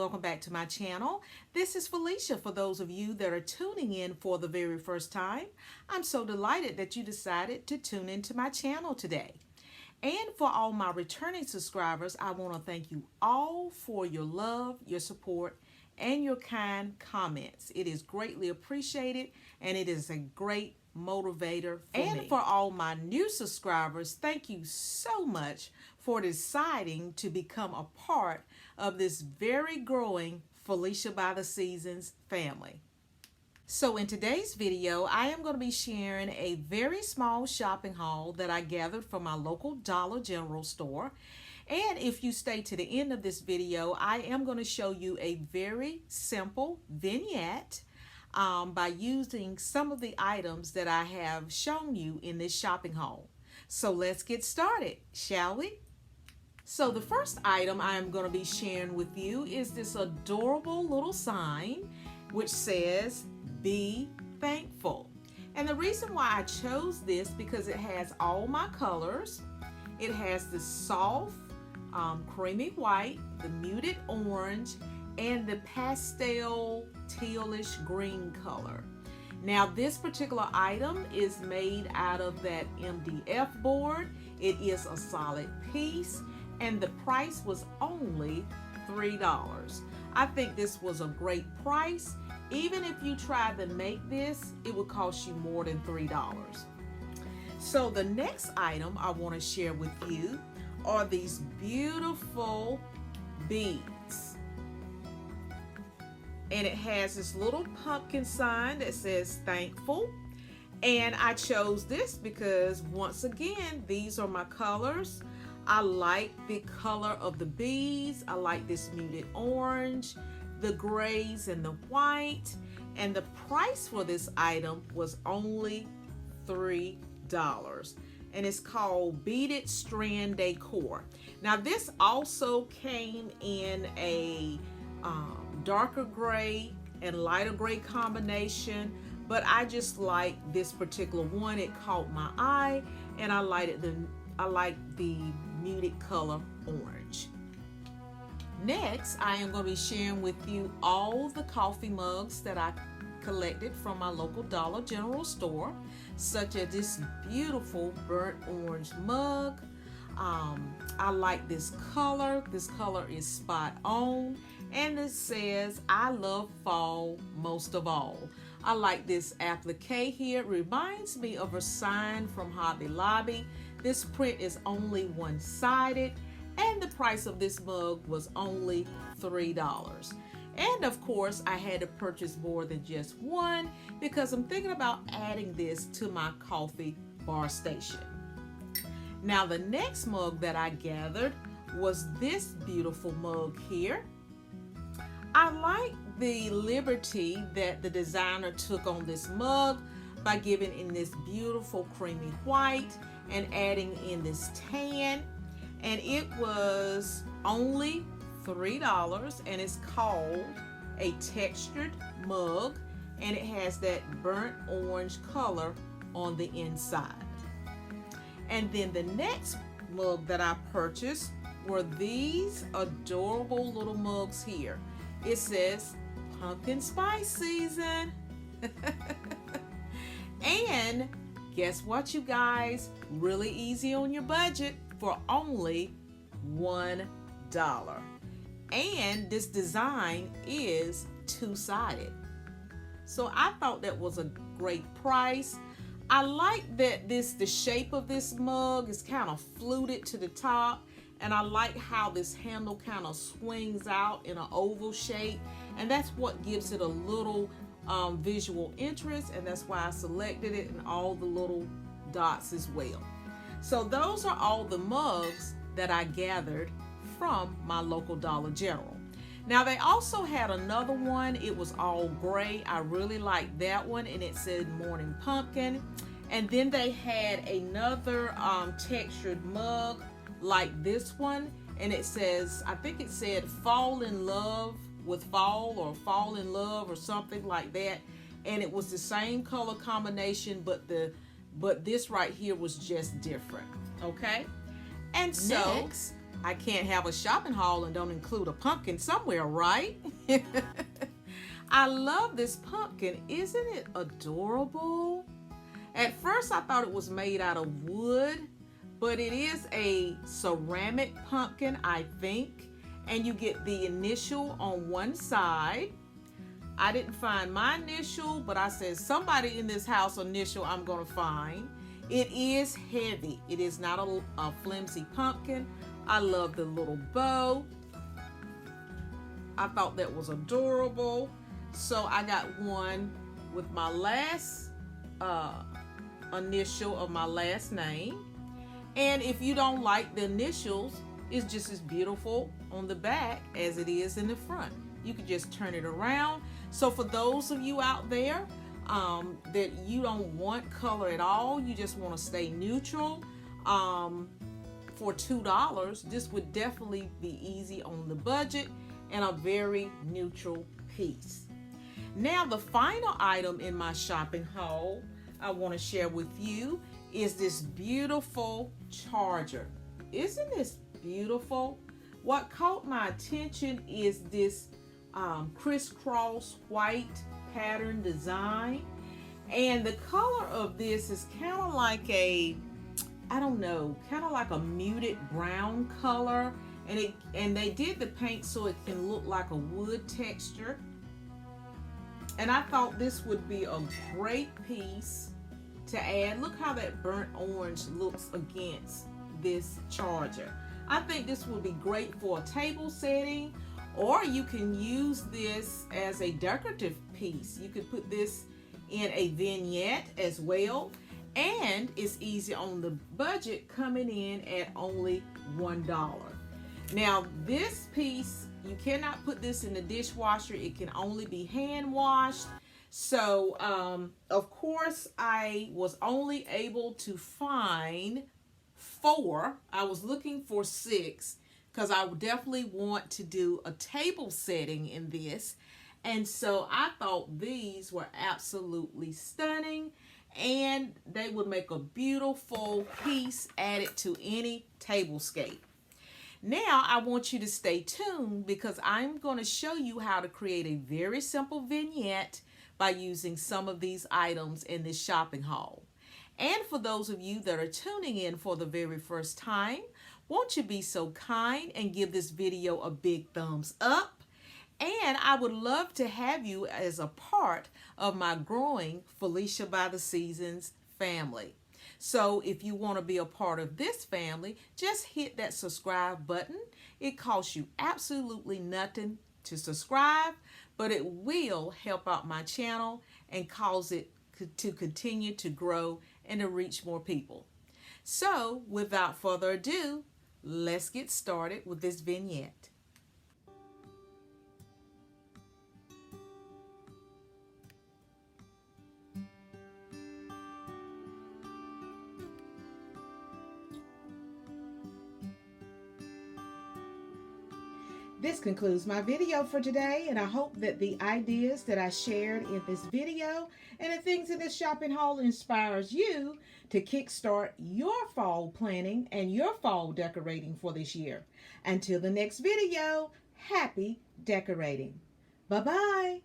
welcome back to my channel. This is Felicia for those of you that are tuning in for the very first time. I'm so delighted that you decided to tune into my channel today. And for all my returning subscribers, I want to thank you all for your love, your support, and your kind comments. It is greatly appreciated and it is a great motivator for me. And for all my new subscribers, thank you so much for deciding to become a part of this very growing Felicia by the Seasons family. So in today's video, I am going to be sharing a very small shopping haul that I gathered from my local Dollar General store. And if you stay to the end of this video, I am going to show you a very simple vignette by using some of the items that I have shown you in this shopping haul. So let's get started, shall we? So the first item I am going to be sharing with you is this adorable little sign which says, "Be thankful." And the reason why I chose this because it has all my colors. It has the soft creamy white, the muted orange, and the pastel tealish green color. Now this particular item is made out of that MDF board. It is a solid piece and the price was only $3. I think this was a great price. Even if you tried to make this, it would cost you more than $3. So the next item I want to share with you are these beautiful beads. And it has this little pumpkin sign that says thankful. And I chose this because once again, these are my colors. I like the color of the beads. I like this muted orange, the grays and the white. And the price for this item was only $3. And it's called Beaded Strand Decor. Now this also came in a darker gray and lighter gray combination, but I just like this particular one. It caught my eye and I like the muted color orange. Next, I am going to be sharing with you all the coffee mugs that I collected from my local Dollar General store, such as this beautiful burnt orange mug. I like this color. This color is spot on, and it says, "I love fall most of all." I like this applique here. It reminds me of a sign from Hobby Lobby. This print is only one-sided, and the price of this mug was only $3. And of course, I had to purchase more than just one because I'm thinking about adding this to my coffee bar station. Now, the next mug that I gathered was this beautiful mug here. I like the liberty that the designer took on this mug by giving in this beautiful creamy white and adding in this tan. And it was only $3 and it's called a textured mug and it has that burnt orange color on the inside. And then the next mug that I purchased were these adorable little mugs here. It says pumpkin spice season. And guess what, you guys? Really easy on your budget for only $1. And this design is two-sided. So I thought that was a great price. I like that the shape of this mug is kind of fluted to the top, and I like how this handle kind of swings out in an oval shape, and that's what gives it a little visual interest, and that's why I selected it, and all the little dots as well. So those are all the mugs that I gathered from my local Dollar General. Now they also had another one. It was all gray. I really liked that one, and it said Morning Pumpkin. And then they had another textured mug like this one, and it says, I think it said Fall in Love with Fall, or Fall in Love, or something like that. And it was the same color combination, but this right here was just different. Okay. And so next, I can't have a shopping haul and don't include a pumpkin somewhere, right? I love this pumpkin. Isn't it adorable? At first I thought it was made out of wood, but it is a ceramic pumpkin, I think. And you get the initial on one side. I didn't find my initial, but I said somebody in this house initial I'm going to find. It is heavy. It is not a flimsy pumpkin. I love the little bow. I thought that was adorable. So I got one with my last initial of my last name. And if you don't like the initials, it's just as beautiful on the back as it is in the front. You can just turn it around. So for those of you out there that you don't want color at all, you just want to stay neutral, for $2, this would definitely be easy on the budget and a very neutral piece. Now the final item in my shopping haul I want to share with you is this beautiful charger. Isn't this beautiful? What caught my attention is this crisscross white pattern design, and the color of this is kind of like a, I don't know, kind of like a muted brown color, and they did the paint so it can look like a wood texture. And I thought this would be a great piece to add. Look how that burnt orange looks against this charger. I think this would be great for a table setting, or you can use this as a decorative piece. You could put this in a vignette as well, and it's easy on the budget, coming in at only $1. Now this piece, you cannot put this in the dishwasher. It can only be hand washed. So of course I was only able to find 4. I was looking for 6 because I would definitely want to do a table setting in this. And so I thought these were absolutely stunning, and they would make a beautiful piece added to any tablescape. Now I want you to stay tuned because I'm going to show you how to create a very simple vignette by using some of these items in this shopping haul. And for those of you that are tuning in for the very first time, won't you be so kind and give this video a big thumbs up? And I would love to have you as a part of my growing Felicia by the Seasons family. So if you want to be a part of this family, just hit that subscribe button. It costs you absolutely nothing to subscribe, but it will help out my channel and cause it to continue to grow and to reach more people. So without further ado, let's get started with this vignette. This concludes my video for today, and I hope that the ideas that I shared in this video and the things in this shopping haul inspires you to kickstart your fall planning and your fall decorating for this year. Until the next video, happy decorating. Bye-bye.